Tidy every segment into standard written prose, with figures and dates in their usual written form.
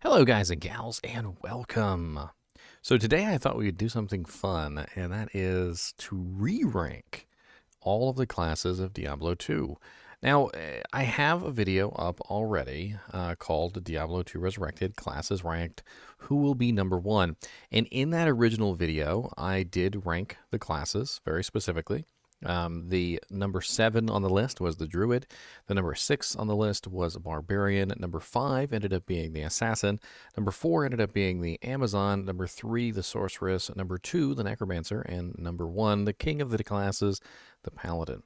Hello, guys and gals, and welcome. So, today I thought we would do something fun, and that is to re rank all of the classes of Diablo 2. Now, I have a video up already called Diablo 2 Resurrected Classes Ranked Who Will Be Number 1. And in that original video, I did rank the classes very specifically. The number 7 on the list was the Druid. The number 6 on the list was a Barbarian. Number 5 ended up being the Assassin. Number 4 ended up being the Amazon. Number 3, the Sorceress. Number 2, the Necromancer. And number 1, the King of the classes, the Paladin.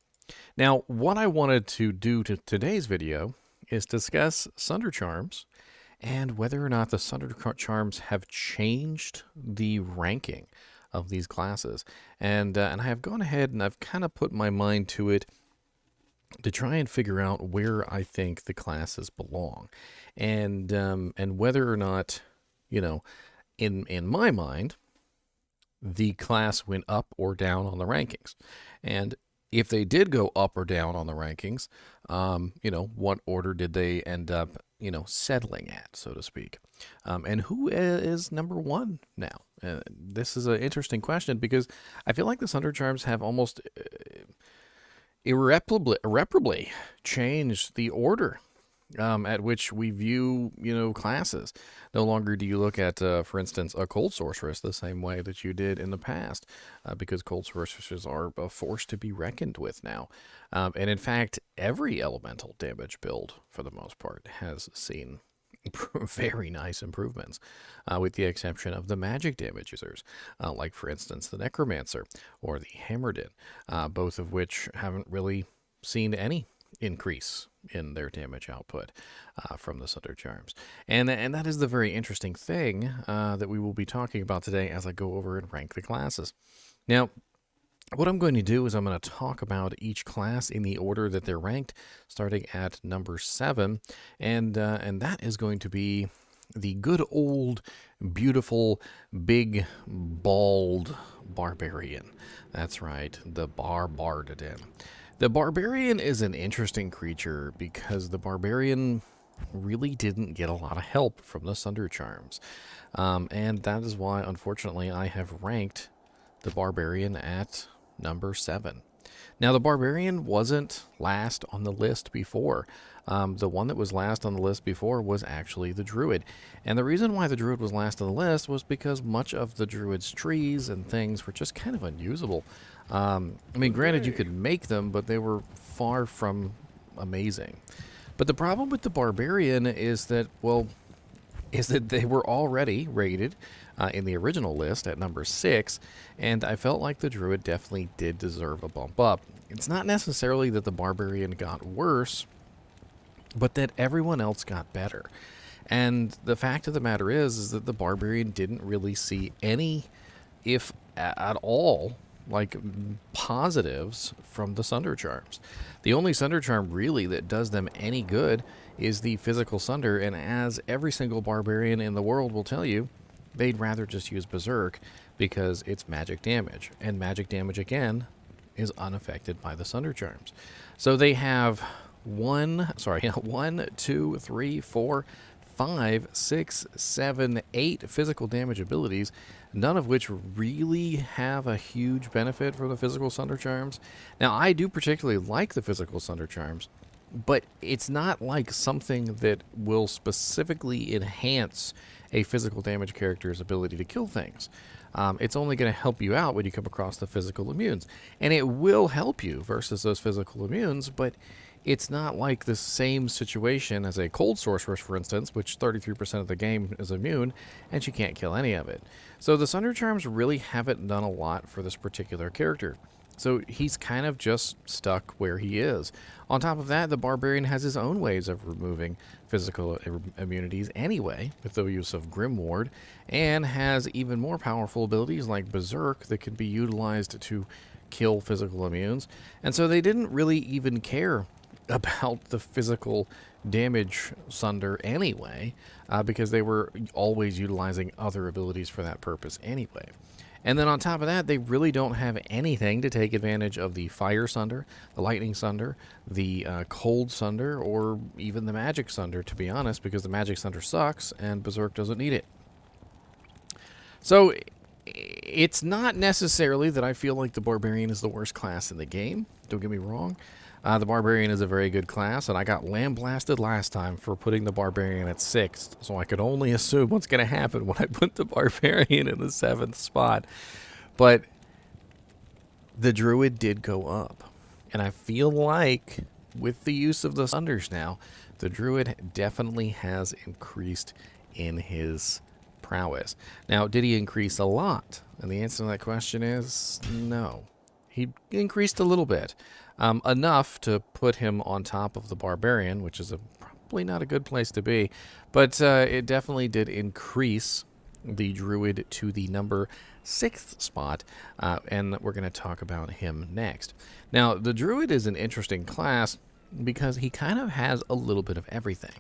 Now, what I wanted to do to today's video is discuss Sunder Charms and whether or not the Sunder Charms have changed the ranking of these classes. And I have gone ahead and I've kind of put my mind to it to try and figure out where I think the classes belong, and whether or not, in my mind, the class went up or down on the rankings. And if they did go up or down on the rankings, what order did they end up, settling at, so to speak? And who is number 1 now? This is an interesting question because I feel like the Sunder Charms have almost irreparably changed the order at which we view, classes. No longer do you look at, for instance, a cold sorceress the same way that you did in the past, because cold sorceresses are a force to be reckoned with now. And in fact, every elemental damage build, for the most part, has seen very nice improvements, with the exception of the magic damage users, like, for instance, the Necromancer or the Hammered, both of which haven't really seen any increase in their damage output from the Sunder Charms. And that is the very interesting thing that we will be talking about today as I go over and rank the classes. Now, what I'm going to do is I'm going to talk about each class in the order that they're ranked, starting at number 7, and that is going to be the good old, beautiful, big, bald Barbarian. That's right, the Barbarian. The Barbarian is an interesting creature because the Barbarian really didn't get a lot of help from the Sunder Charms, and that is why, unfortunately, I have ranked the Barbarian at number 7. Now, the Barbarian wasn't last on the list before. The one that was last on the list before was actually the Druid. And the reason why the Druid was last on the list was because much of the Druid's trees and things were just kind of unusable. Granted, you could make them, but they were far from amazing. But the problem with the Barbarian is that, they were already rated in the original list at number 6, and I felt like the Druid definitely did deserve a bump up. It's not necessarily that the Barbarian got worse, but that everyone else got better. And the fact of the matter is that the Barbarian didn't really see any, if at all, positives from the Sunder Charms. The only Sunder Charm really that does them any good is the physical Sunder, and as every single Barbarian in the world will tell you, they'd rather just use Berserk because it's magic damage, and magic damage, again, is unaffected by the Sunder Charms. So they have 1, 2, 3, 4, 5, 6, 7, 8 physical damage abilities, none of which really have a huge benefit from the physical Sunder Charms. Now, I do particularly like the physical Sunder Charms, but it's not like something that will specifically enhance a physical damage character's ability to kill things. It's only going to help you out when you come across the physical immunes. And it will help you versus those physical immunes, but it's not like the same situation as a cold sorceress, for instance, which 33% of the game is immune, and she can't kill any of it. So the Sunder Charms really haven't done a lot for this particular character. So he's kind of just stuck where he is. On top of that, the Barbarian has his own ways of removing physical immunities anyway, with the use of Grimward, and has even more powerful abilities like Berserk that can be utilized to kill physical immunes. And so they didn't really even care about the physical damage Sunder anyway, because they were always utilizing other abilities for that purpose anyway. And then on top of that, they really don't have anything to take advantage of the Fire Sunder, the Lightning Sunder, the Cold Sunder, or even the Magic Sunder, to be honest, because the Magic Sunder sucks and Berserk doesn't need it. So it's not necessarily that I feel like the Barbarian is the worst class in the game. Don't get me wrong. The Barbarian is a very good class, and I got lambasted last time for putting the Barbarian at 6th, so I could only assume what's going to happen when I put the Barbarian in the 7th spot. But the Druid did go up, and I feel like with the use of the Sunders now, the Druid definitely has increased in his prowess. Now, did he increase a lot? And the answer to that question is no. He increased a little bit. Enough to put him on top of the Barbarian, which is probably not a good place to be, but it definitely did increase the Druid to the number 6th spot, and we're going to talk about him next. Now, the Druid is an interesting class because he kind of has a little bit of everything.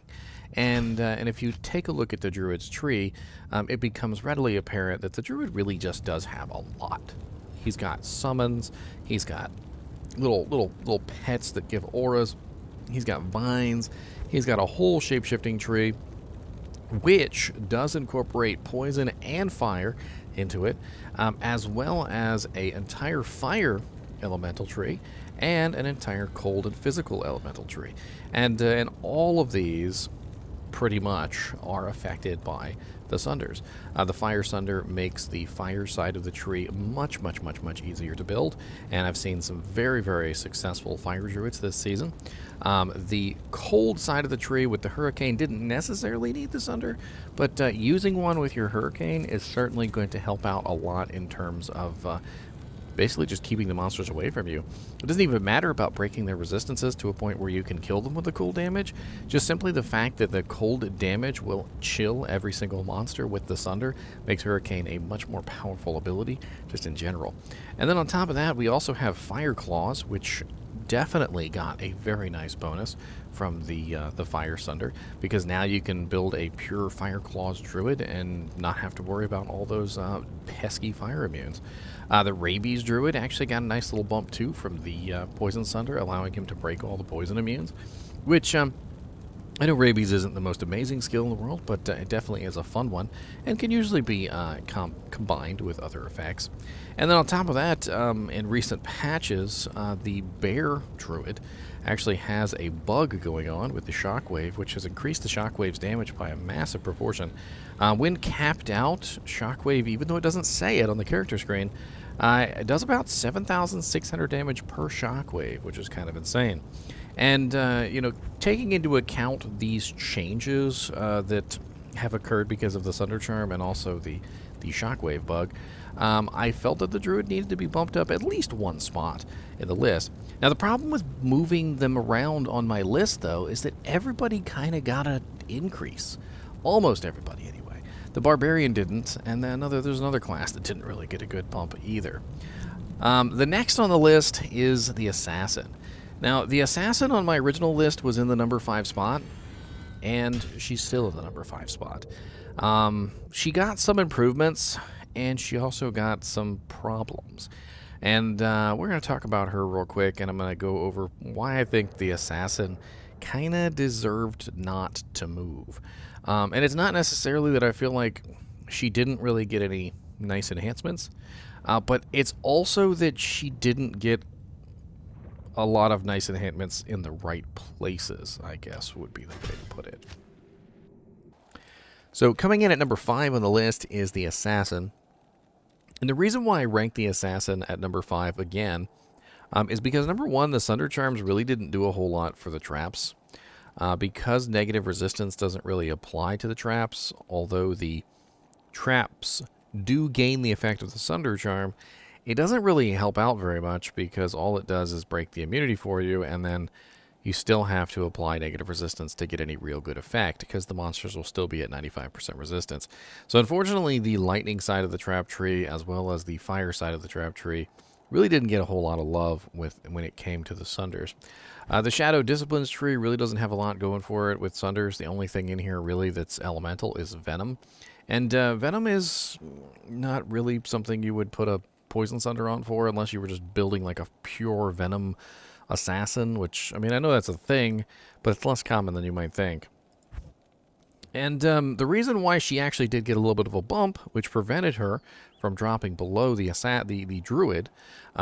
And if you take a look at the Druid's tree, it becomes readily apparent that the Druid really just does have a lot. He's got summons, he's got little pets that give auras. He's got vines. He's got a whole shape-shifting tree, which does incorporate poison and fire into it, as well as an entire fire elemental tree and an entire cold and physical elemental tree. And all of these pretty much are affected by the Sunders. The Fire Sunder makes the fire side of the tree much easier to build, and I've seen some very successful Fire Druids this season. The cold side of the tree with the Hurricane didn't necessarily need the Sunder, but using one with your Hurricane is certainly going to help out a lot in terms of basically just keeping the monsters away from you. It doesn't even matter about breaking their resistances to a point where you can kill them with the cold damage. Just simply the fact that the cold damage will chill every single monster with the Sunder makes Hurricane a much more powerful ability, just in general. And then on top of that, we also have Fire Claws, which definitely got a very nice bonus from the Fire Sunder, because now you can build a pure Fire Claws Druid and not have to worry about all those pesky fire immunes. The Rabies Druid actually got a nice little bump too from the Poison Sunder, allowing him to break all the poison immunes, which I know Rabies isn't the most amazing skill in the world, but it definitely is a fun one and can usually be combined with other effects. And then on top of that, in recent patches, the Bear Druid actually has a bug going on with the Shockwave, which has increased the Shockwave's damage by a massive proportion. When capped out, Shockwave, even though it doesn't say it on the character screen, it does about 7,600 damage per Shockwave, which is kind of insane. And, taking into account these changes that have occurred because of the Sunder Charm and also the Shockwave bug, I felt that the Druid needed to be bumped up at least one spot in the list. Now, the problem with moving them around on my list, though, is that everybody kind of got an increase. Almost everybody, anyway. The Barbarian didn't, and then there's another class that didn't really get a good bump either. The next on the list is the Assassin. Now, the Assassin on my original list was in the number 5 spot, and she's still in the number 5 spot. She got some improvements, and she also got some problems. And we're going to talk about her real quick, and I'm going to go over why I think the Assassin kind of deserved not to move. And it's not necessarily that I feel like she didn't really get any nice enhancements, but it's also that she didn't get a lot of nice enhancements in the right places, I guess would be the way to put it. So coming in at number 5 on the list is the Assassin. And the reason why I ranked the Assassin at number 5 again is because, number 1, the Sunder Charms really didn't do a whole lot for the traps. Because negative resistance doesn't really apply to the traps, although the traps do gain the effect of the Sunder Charm, it doesn't really help out very much because all it does is break the immunity for you, and then you still have to apply negative resistance to get any real good effect because the monsters will still be at 95% resistance. So unfortunately, the lightning side of the trap tree as well as the fire side of the trap tree really didn't get a whole lot of love when it came to the Sunders. The Shadow Disciplines tree really doesn't have a lot going for it with Sunders. The only thing in here really that's elemental is Venom. And Venom is not really something you would put a Poison Sunder on for unless you were just building like a pure Venom assassin, which, I mean, I know that's a thing, but it's less common than you might think. And the reason why she actually did get a little bit of a bump, which prevented her from dropping below the Druid,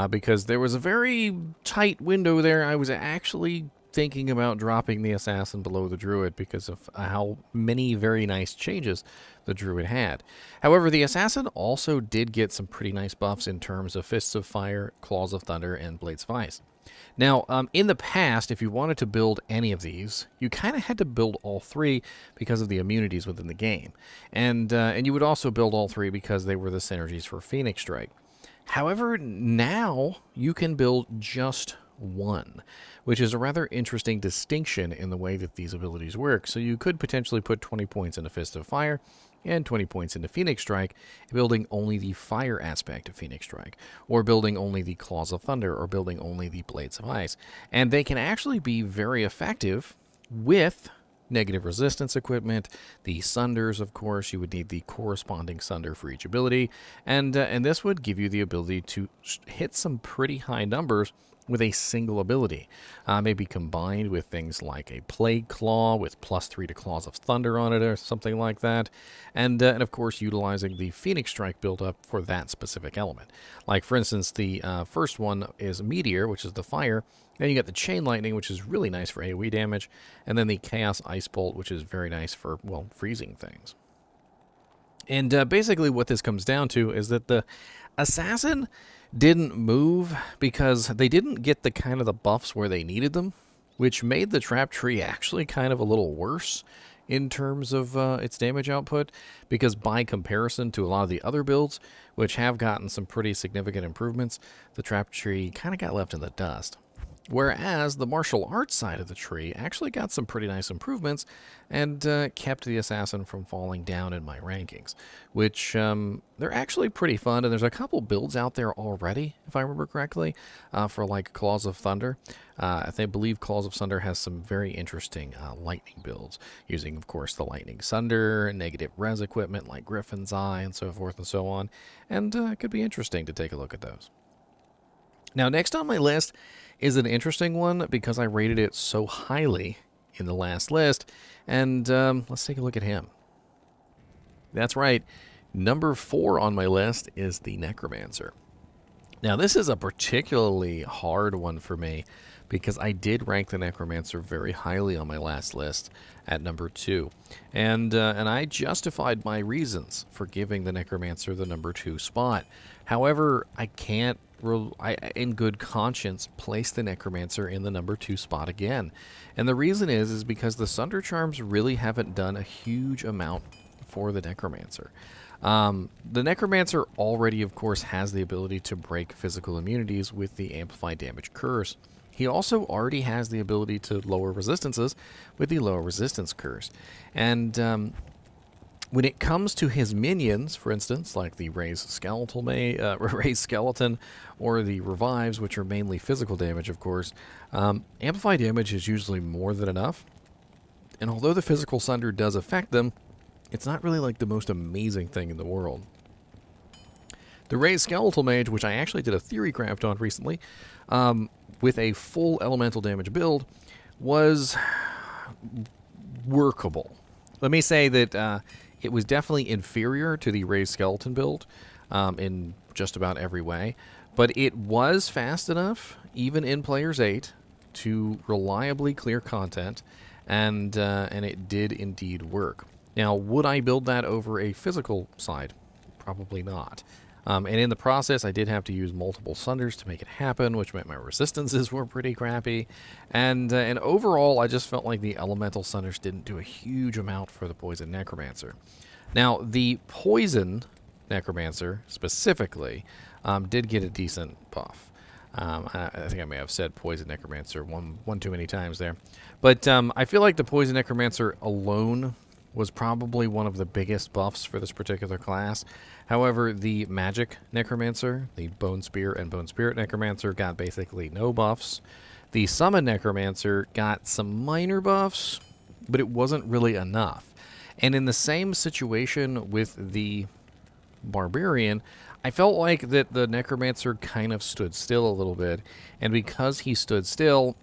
because there was a very tight window there. I was actually thinking about dropping the Assassin below the Druid because of how many very nice changes the Druid had. However, the Assassin also did get some pretty nice buffs in terms of Fists of Fire, Claws of Thunder, and Blades of Ice. Now, in the past, if you wanted to build any of these, you kind of had to build all three because of the immunities within the game. And you would also build all three because they were the synergies for Phoenix Strike. However, now you can build just one, which is a rather interesting distinction in the way that these abilities work. So you could potentially put 20 points into Fist of Fire and 20 points into Phoenix Strike, building only the fire aspect of Phoenix Strike, or building only the Claws of Thunder, or building only the Blades of Ice. And they can actually be very effective with negative resistance equipment. The Sunders, of course, you would need the corresponding Sunder for each ability, and this would give you the ability to hit some pretty high numbers with a single ability, maybe combined with things like a Plague Claw with +3 to Claws of Thunder on it or something like that, and of course utilizing the Phoenix Strike build-up for that specific element. Like, for instance, the first one is Meteor, which is the fire, then you got the Chain Lightning, which is really nice for AoE damage, and then the Chaos Ice Bolt, which is very nice for, well, freezing things. And basically what this comes down to is that the Assassin didn't move because they didn't get the kind of the buffs where they needed them, which made the trap tree actually kind of a little worse in terms of its damage output, because by comparison to a lot of the other builds, which have gotten some pretty significant improvements, the trap tree kind of got left in the dust. Whereas the martial arts side of the tree actually got some pretty nice improvements and kept the Assassin from falling down in my rankings, which they're actually pretty fun. And there's a couple builds out there already, if I remember correctly, for like Claws of Thunder. I believe Claws of Thunder has some very interesting lightning builds, using, of course, the Lightning Sunder, negative res equipment like Griffin's Eye, and so forth and so on. And it could be interesting to take a look at those. Now, next on my list is an interesting one because I rated it so highly in the last list, and let's take a look at him. That's right, number 4 on my list is the Necromancer. Now, this is a particularly hard one for me because I did rank the Necromancer very highly on my last list at number 2, and I justified my reasons for giving the Necromancer the number 2 spot. However, I can't, in good conscience, place the Necromancer in the number 2 spot again. And the reason is because the Sunder Charms really haven't done a huge amount for the Necromancer. The Necromancer already, of course, has the ability to break physical immunities with the Amplified Damage Curse. He also already has the ability to lower resistances with the Lower Resistance Curse. And when it comes to his minions, for instance, like the Raised Skeleton or the Revives, which are mainly physical damage, of course, Amplified Damage is usually more than enough. And although the Physical Sunder does affect them, it's not really like the most amazing thing in the world. The Raised Skeletal Mage, which I actually did a theory craft on recently, with a full elemental damage build, was workable. Let me say that it was definitely inferior to the Raised Skeleton build in just about every way, but it was fast enough, even in Players 8, to reliably clear content, and it did indeed work. Now, would I build that over a physical side? Probably not. And in the process, I did have to use multiple Sunders to make it happen, which meant my resistances were pretty crappy. And overall, I just felt like the Elemental Sunders didn't do a huge amount for the Poison Necromancer. Now, the Poison Necromancer, specifically, did get a decent buff. I think I may have said Poison Necromancer one too many times there. But I feel like the Poison Necromancer alone was probably one of the biggest buffs for this particular class. However, the Magic Necromancer, the Bone Spear and Bone Spirit Necromancer, got basically no buffs. The Summon Necromancer got some minor buffs, but it wasn't really enough. And in the same situation with the Barbarian, I felt like that the Necromancer kind of stood still a little bit, and because he stood still,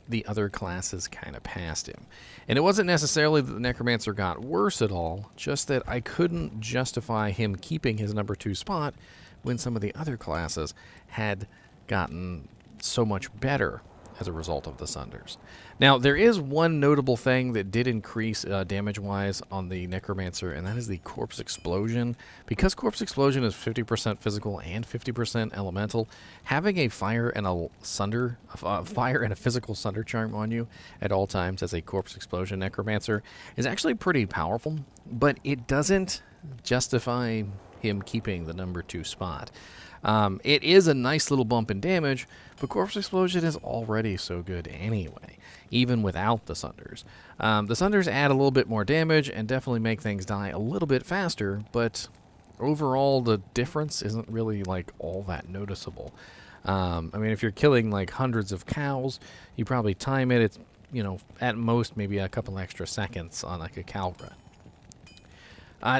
the other classes kind of passed him. And it wasn't necessarily that the Necromancer got worse at all, just that I couldn't justify him keeping his number 2 spot when some of the other classes had gotten so much better as a result of the Sunders. Now, there is one notable thing that did increase damage-wise on the Necromancer, and that is the Corpse Explosion. Because Corpse Explosion is 50% physical and 50% elemental, having a fire and a physical Sunder Charm on you at all times as a Corpse Explosion Necromancer is actually pretty powerful, but it doesn't justify him keeping the number 2 spot. It is a nice little bump in damage, but Corpse Explosion is already so good anyway, even without the Sunders. The Sunders add a little bit more damage and definitely make things die a little bit faster, but overall the difference isn't really like all that noticeable. I mean, if you're killing like hundreds of cows, you probably time it. It's, you know, at most maybe a couple extra seconds on like a cow run.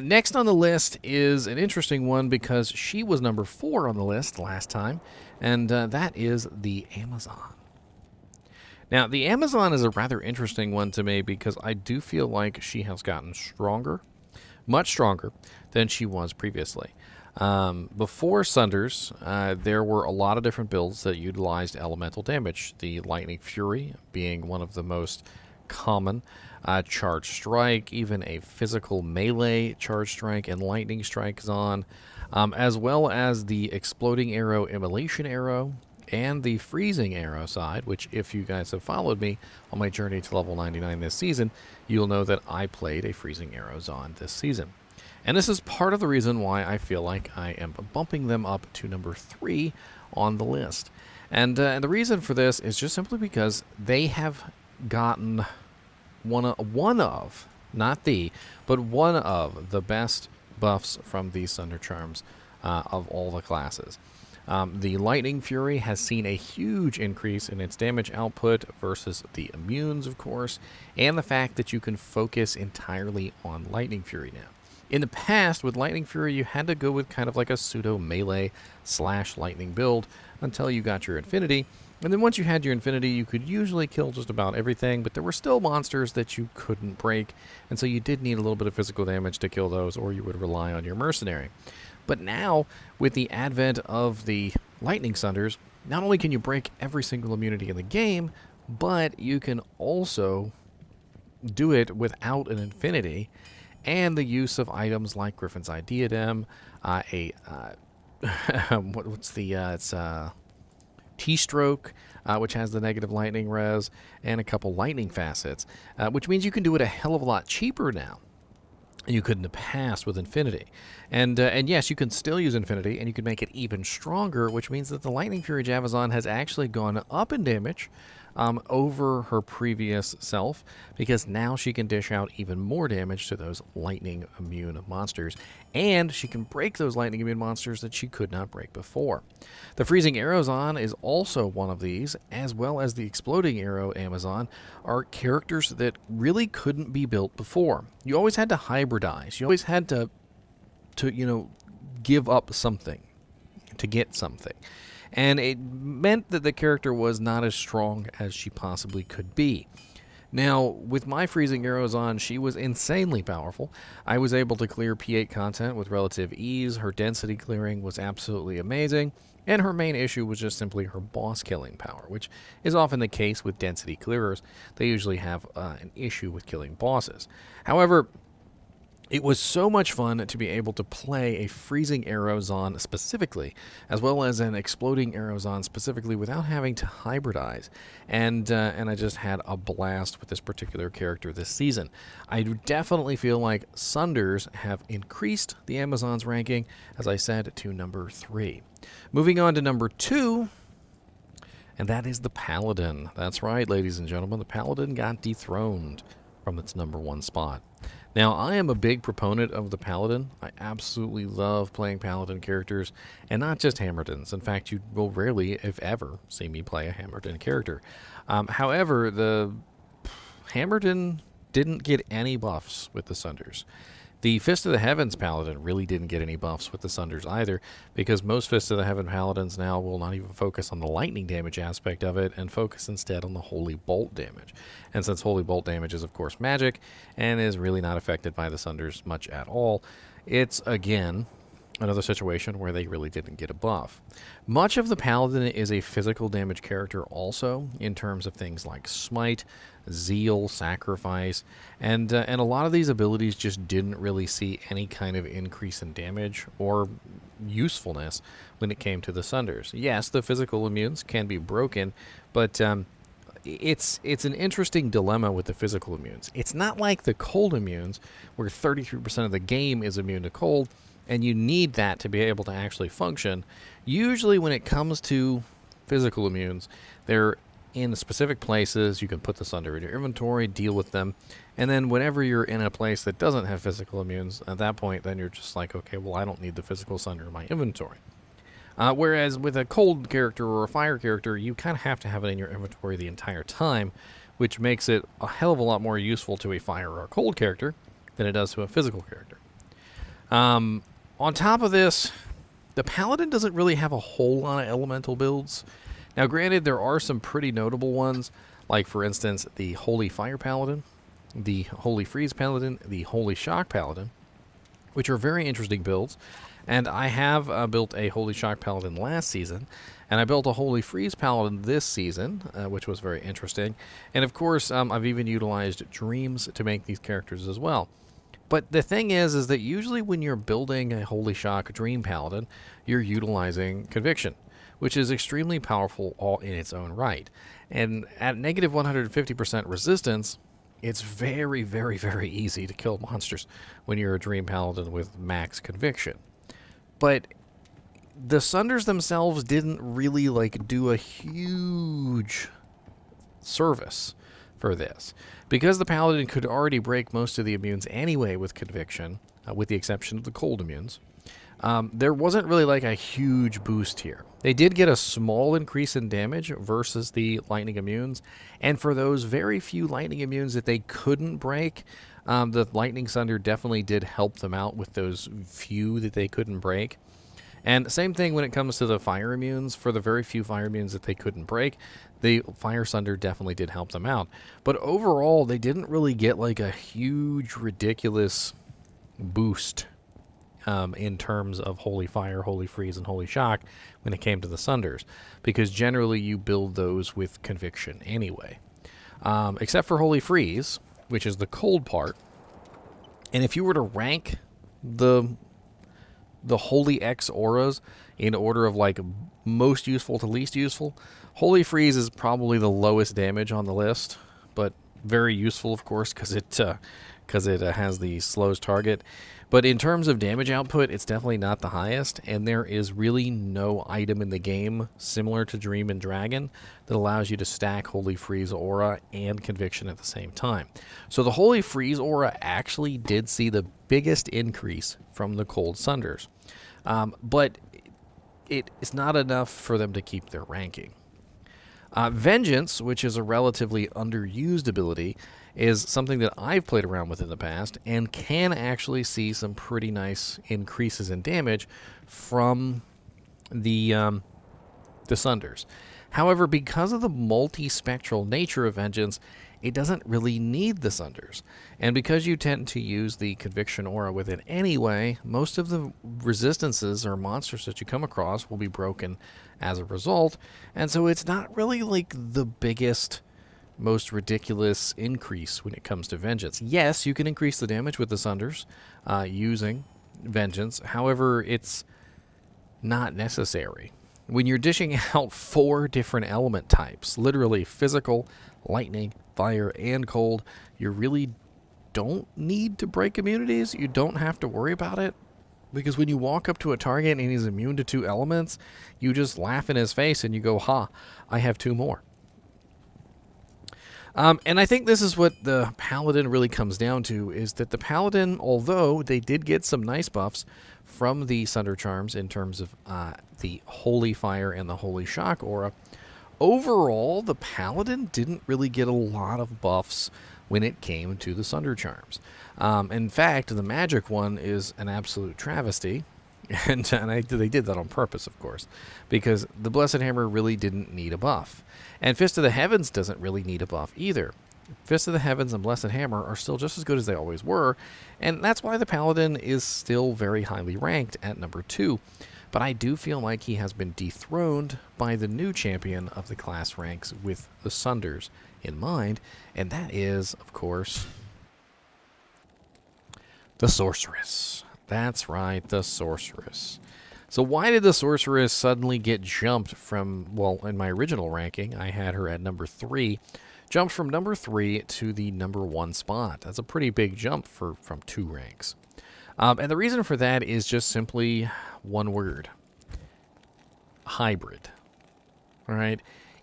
Next on the list is an interesting one because she was number 4 on the list last time, and that is the Amazon. Now, the Amazon is a rather interesting one to me because I do feel like she has gotten stronger, much stronger than she was previously. Before Sunders, there were a lot of different builds that utilized elemental damage, the Lightning Fury being one of the most common. Charge Strike, even a physical melee Charge Strike and Lightning Strike is on, as well as the Exploding Arrow, Immolation Arrow, and the Freezing Arrow side, which if you guys have followed me on my journey to level 99 this season, you'll know that I played a Freezing Arrow Zon this season. And this is part of the reason why I feel like I am bumping them up to number 3 on the list. And the reason for this is just simply because they have gotten one of, not the, but one of the best buffs from these Sunder Charms of all the classes. The Lightning Fury has seen a huge increase in its damage output versus the immunes, of course, and the fact that you can focus entirely on Lightning Fury now. In the past, with Lightning Fury, you had to go with kind of like a pseudo melee / lightning build until you got your Infinity. And then once you had your Infinity, you could usually kill just about everything, but there were still monsters that you couldn't break, and so you did need a little bit of physical damage to kill those, or you would rely on your Mercenary. But now, with the advent of the Lightning Sunders, not only can you break every single immunity in the game, but you can also do it without an Infinity, and the use of items like Griffin's Eye Diadem, T-Stroke, which has the negative lightning res, and a couple lightning facets, which means you can do it a hell of a lot cheaper now. You couldn't have passed with Infinity. And yes, you can still use Infinity, and you can make it even stronger, which means that the Lightning Fury Javazon has actually gone up in damage over her previous self, because now she can dish out even more damage to those lightning immune monsters, and she can break those lightning immune monsters that she could not break before. The Freezing Arrowzon is also one of these, as well as the Exploding Arrow Amazon, are characters that really couldn't be built before. You always had to hybridize. You always had to give up something to get something. And it meant that the character was not as strong as she possibly could be. Now, with my Freezing Arrows on, she was insanely powerful. I was able to clear P8 content with relative ease. Her density clearing was absolutely amazing. And her main issue was just simply her boss killing power, which is often the case with density clearers. They usually have an issue with killing bosses. However, it was so much fun to be able to play a Freezing Arrowzon specifically, as well as an Exploding Arrowzon specifically, without having to hybridize. And I just had a blast with this particular character this season. I definitely feel like Sunders have increased the Amazon's ranking, as I said, to number 3. Moving on to number 2, and that is the Paladin. That's right, ladies and gentlemen, the Paladin got dethroned from its number 1 spot. Now, I am a big proponent of the Paladin. I absolutely love playing Paladin characters, and not just Hammerdins. In fact, you will rarely, if ever, see me play a Hammerdin character. However, the Hammerdin didn't get any buffs with the Sunders. The Fist of the Heavens Paladin really didn't get any buffs with the Sunders either, because most Fist of the Heaven Paladins now will not even focus on the lightning damage aspect of it and focus instead on the Holy Bolt damage. And since Holy Bolt damage is, of course, magic and is really not affected by the Sunders much at all, it's, again, another situation where they really didn't get a buff. Much of the Paladin is a physical damage character also, in terms of things like Smite, Zeal, Sacrifice, and a lot of these abilities just didn't really see any kind of increase in damage or usefulness when it came to the Sunders. Yes, the physical immunes can be broken, but it's an interesting dilemma with the physical immunes. It's not like the cold immunes, where 33% of the game is immune to cold, and you need that to be able to actually function. Usually when it comes to physical immunes, they're in specific places. You can put this under in your inventory, deal with them, and then whenever you're in a place that doesn't have physical immunes, at that point, then you're just like, okay, well, I don't need the physical Sunder in my inventory. Whereas with a cold character or a fire character, you kind of have to have it in your inventory the entire time, which makes it a hell of a lot more useful to a fire or a cold character than it does to a physical character. On top of this, the Paladin doesn't really have a whole lot of elemental builds. Now, granted, there are some pretty notable ones, like, for instance, the Holy Fire Paladin, the Holy Freeze Paladin, the Holy Shock Paladin, which are very interesting builds. And I have built a Holy Shock Paladin last season, and I built a Holy Freeze Paladin this season, which was very interesting. And, of course, I've even utilized Dreams to make these characters as well. But the thing is that usually when you're building a Holy Shock Dream Paladin, you're utilizing Conviction, which is extremely powerful all in its own right. And at negative 150% resistance, it's very, very, very easy to kill monsters when you're a Dream Paladin with max Conviction. But the Sunders themselves didn't really, do a huge service for this. Because the Paladin could already break most of the immunes anyway with Conviction, with the exception of the cold immunes, there wasn't really a huge boost here. They did get a small increase in damage versus the lightning immunes, and for those very few lightning immunes that they couldn't break, the lightning Sunder definitely did help them out with those few that they couldn't break. And same thing when it comes to the fire immunes. For the very few fire immunes that they couldn't break, the Fire Sunder definitely did help them out. But overall, they didn't really get a huge, ridiculous boost in terms of Holy Fire, Holy Freeze, and Holy Shock when it came to the Sunders, because generally you build those with Conviction anyway. Except for Holy Freeze, which is the cold part. And if you were to rank the Holy X auras in order of most useful to least useful, Holy Freeze is probably the lowest damage on the list, but very useful, of course, because it has the slowest target. But in terms of damage output, it's definitely not the highest, and there is really no item in the game similar to Dream and Dragon that allows you to stack Holy Freeze aura and Conviction at the same time. So the Holy Freeze aura actually did see the biggest increase from the cold Sunders, but it's not enough for them to keep their ranking. Vengeance, which is a relatively underused ability, is something that I've played around with in the past and can actually see some pretty nice increases in damage from the Sunders. However, because of the multi-spectral nature of Vengeance, it doesn't really need the Sunders. And because you tend to use the Conviction aura with it anyway, most of the resistances or monsters that you come across will be broken as a result. And so it's not really the biggest, most ridiculous increase when it comes to Vengeance. Yes, you can increase the damage with the Sunders using Vengeance. However, it's not necessary. When you're dishing out 4 different element types, literally physical, lightning, fire, and cold, you really don't need to break immunities. You don't have to worry about it, because when you walk up to a target and he's immune to 2 elements, you just laugh in his face and you go, ha, I have 2 more. And I think this is what the Paladin really comes down to, is that the Paladin, although they did get some nice buffs from the Sunder Charms in terms of the Holy Fire and the Holy Shock aura, overall, the Paladin didn't really get a lot of buffs when it came to the Sunder Charms. In fact, the magic one is an absolute travesty. And they did that on purpose, of course, because the Blessed Hammer really didn't need a buff. And Fist of the Heavens doesn't really need a buff either. Fist of the Heavens and Blessed Hammer are still just as good as they always were, and that's why the Paladin is still very highly ranked at number 2. But I do feel like he has been dethroned by the new champion of the class ranks with the Sunders in mind, and that is, of course, the Sorceress. That's right, the Sorceress. So why did the Sorceress suddenly get jumped from, well, in my original ranking, I had her at number 3, jumped from number 3 to the number 1 spot? That's a pretty big jump from 2 ranks. And the reason for that is just simply one word: hybrid. All right?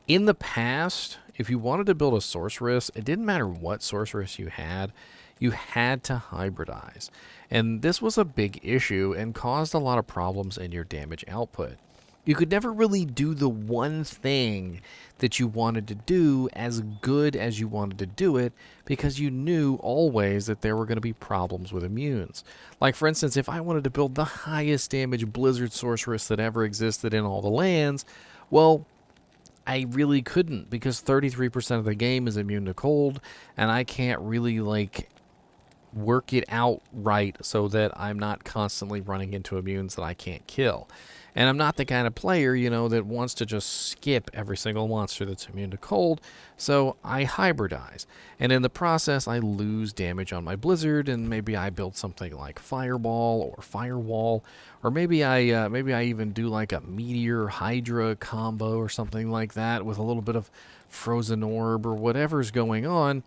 In the past, if you wanted to build a Sorceress, it didn't matter what Sorceress you had to hybridize. And this was a big issue and caused a lot of problems in your damage output. You could never really do the one thing that you wanted to do as good as you wanted to do it, because you knew always that there were going to be problems with immunes. Like, for instance, if I wanted to build the highest damage Blizzard Sorceress that ever existed in all the lands, well, I really couldn't, because 33% of the game is immune to cold, and I can't really, like, work it out right so that I'm not constantly running into immunes that I can't kill. And I'm not the kind of player, you know, that wants to just skip every single monster that's immune to cold, so I hybridize. And in the process, I lose damage on my Blizzard, and maybe I build something like Fireball or Firewall, or maybe I even do like a Meteor Hydra combo or something like that with a little bit of Frozen Orb or whatever's going on,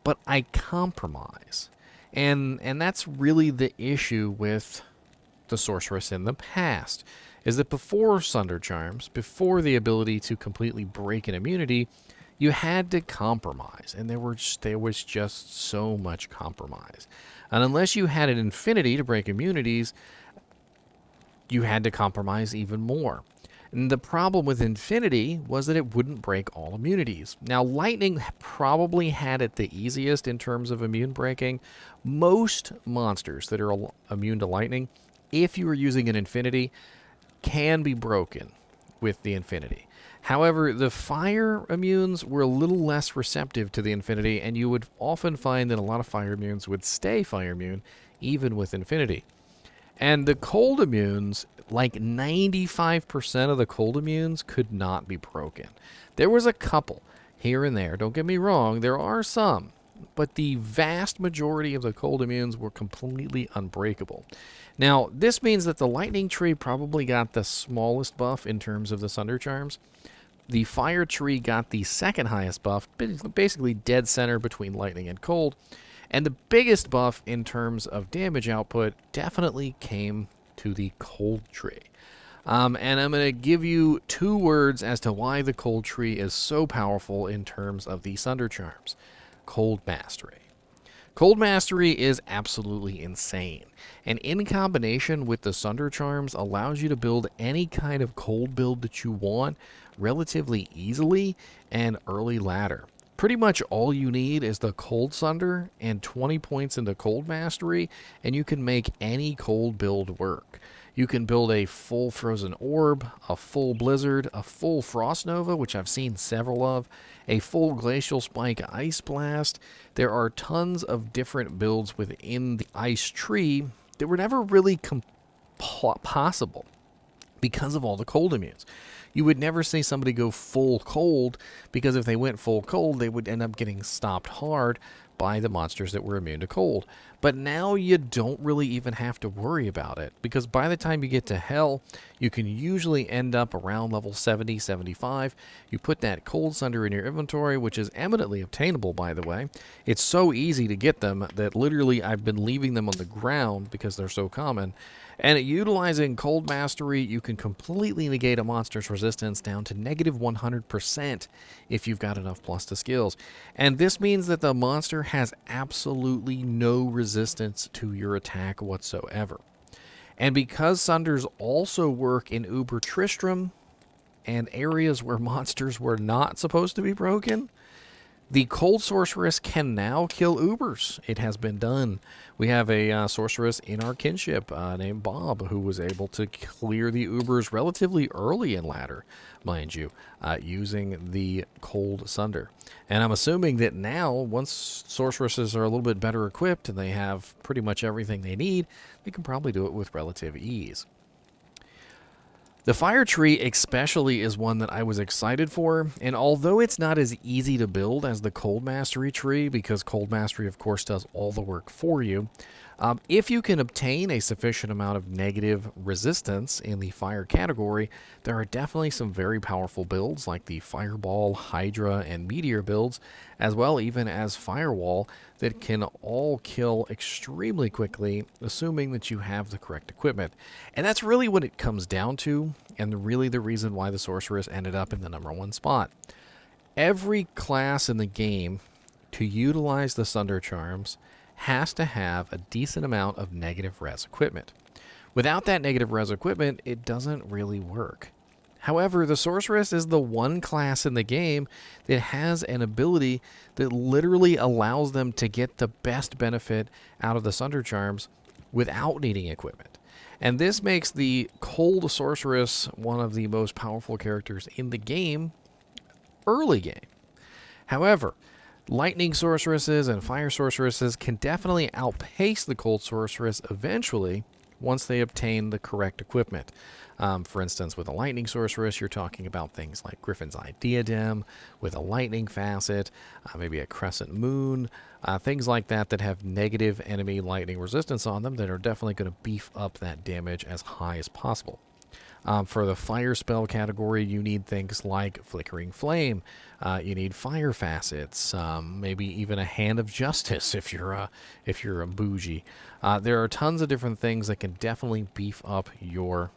but I compromise. And that's really the issue with the Sorceress in the past, is that before Sunder Charms, before the ability to completely break an immunity, you had to compromise, and there was just so much compromise. And unless you had an infinity to break immunities, you had to compromise even more. And the problem with Infinity was that it wouldn't break all immunities. Now, Lightning probably had it the easiest in terms of immune breaking. Most monsters that are immune to Lightning, if you are using an Infinity, can be broken with the Infinity. However, the Fire immunes were a little less receptive to the Infinity, and you would often find that a lot of Fire immunes would stay Fire immune, even with Infinity. And the cold immunes, like 95% of the cold immunes, could not be broken. There was a couple here and there, don't get me wrong, there are some, but the vast majority of the cold immunes were completely unbreakable. Now, this means that the Lightning Tree probably got the smallest buff in terms of the Sunder Charms. The Fire Tree got the second highest buff, basically dead center between Lightning and Cold. And the biggest buff in terms of damage output definitely came to the Cold Tree. And I'm going to give you 2 words as to why the Cold Tree is so powerful in terms of the Sunder Charms. Cold Mastery. Cold Mastery is absolutely insane, and in combination with the Sunder Charms allows you to build any kind of cold build that you want relatively easily and early ladder. Pretty much all you need is the Cold Sunder and 20 points into Cold Mastery, and you can make any cold build work. You can build a full Frozen Orb, a full Blizzard, a full Frost Nova, which I've seen several of, a full Glacial Spike Ice Blast. There are tons of different builds within the Ice Tree that were never really possible because of all the cold immunes. You would never see somebody go full cold, because if they went full cold, they would end up getting stopped hard by the monsters that were immune to cold. But now you don't really even have to worry about it, because by the time you get to Hell, you can usually end up around level 70, 75. You put that Cold Sunder in your inventory, which is eminently obtainable, by the way. It's so easy to get them that literally I've been leaving them on the ground because they're so common. And utilizing Cold Mastery, you can completely negate a monster's resistance down to negative 100% if you've got enough plus to skills. And this means that the monster has absolutely no resistance to your attack whatsoever. And because Sunders also work in Uber Tristram and areas where monsters were not supposed to be broken, The Cold Sorceress can now kill Ubers. It has been done. We have a Sorceress in our kinship named Bob who was able to clear the Ubers relatively early in ladder, mind you, using the Cold Sunder. And I'm assuming that now, once Sorceresses are a little bit better equipped and they have pretty much everything they need, they can probably do it with relative ease. The fire tree especially is one that I was excited for, and although it's not as easy to build as the Cold Mastery tree, because Cold Mastery of course does all the work for you, if you can obtain a sufficient amount of negative resistance in the fire category, there are definitely some very powerful builds like the Fireball, Hydra, and Meteor builds, as well even as Firewall, that can all kill extremely quickly, assuming that you have the correct equipment. And that's really what it comes down to, and really the reason why the Sorceress ended up in the #1 spot. Every class in the game, to utilize the Sunder Charms, has to have a decent amount of negative res equipment. Without that negative res equipment, it doesn't really work. However, the Sorceress is the one class in the game that has an ability that literally allows them to get the best benefit out of the Sunder Charms without needing equipment. And this makes the Cold Sorceress one of the most powerful characters in the game, early game. However, Lightning Sorceresses and Fire Sorceresses can definitely outpace the Cold Sorceress eventually once they obtain the correct equipment. For instance, with a Lightning Sorceress, you're talking about things like Griffin's Eye Diadem, with a Lightning Facet, maybe a Crescent Moon, things like that that have negative enemy lightning resistance on them that are definitely going to beef up that damage as high as possible. For the fire spell category, you need things like Flickering Flame. You need fire facets, maybe even a Hand of Justice if you're a bougie. There are tons of different things that can definitely beef up your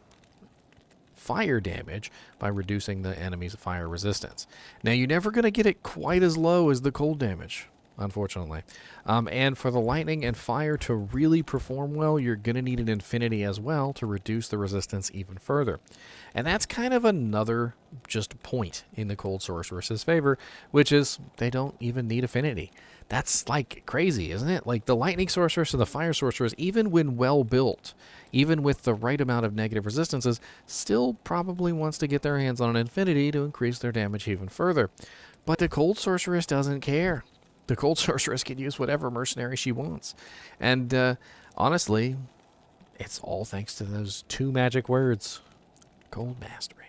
fire damage by reducing the enemy's fire resistance. Now, you're never going to get it quite as low as the cold damage, unfortunately. And for the lightning and fire to really perform well, you're going to need an infinity as well to reduce the resistance even further. And that's kind of another just point in the Cold Sorceress's favor, which is they don't even need affinity. That's like crazy, isn't it? Like the Lightning Sorceress and the Fire Sorceress, even when well built, even with the right amount of negative resistances, still probably wants to get their hands on an infinity to increase their damage even further. But the Cold Sorceress doesn't care. The Cold Sorceress can use whatever mercenary she wants. And honestly, it's all thanks to those two magic words, Cold Mastery.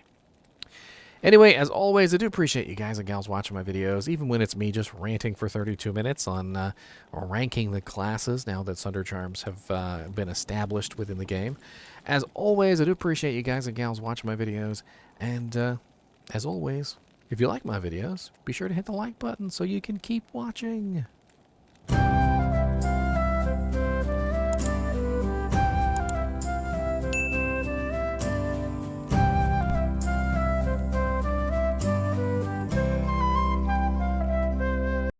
Anyway, as always, I do appreciate you guys and gals watching my videos, even when it's me just ranting for 32 minutes on ranking the classes now that Sunder Charms have been established within the game. As always, I do appreciate you guys and gals watching my videos. And as always, if you like my videos, be sure to hit the like button so you can keep watching.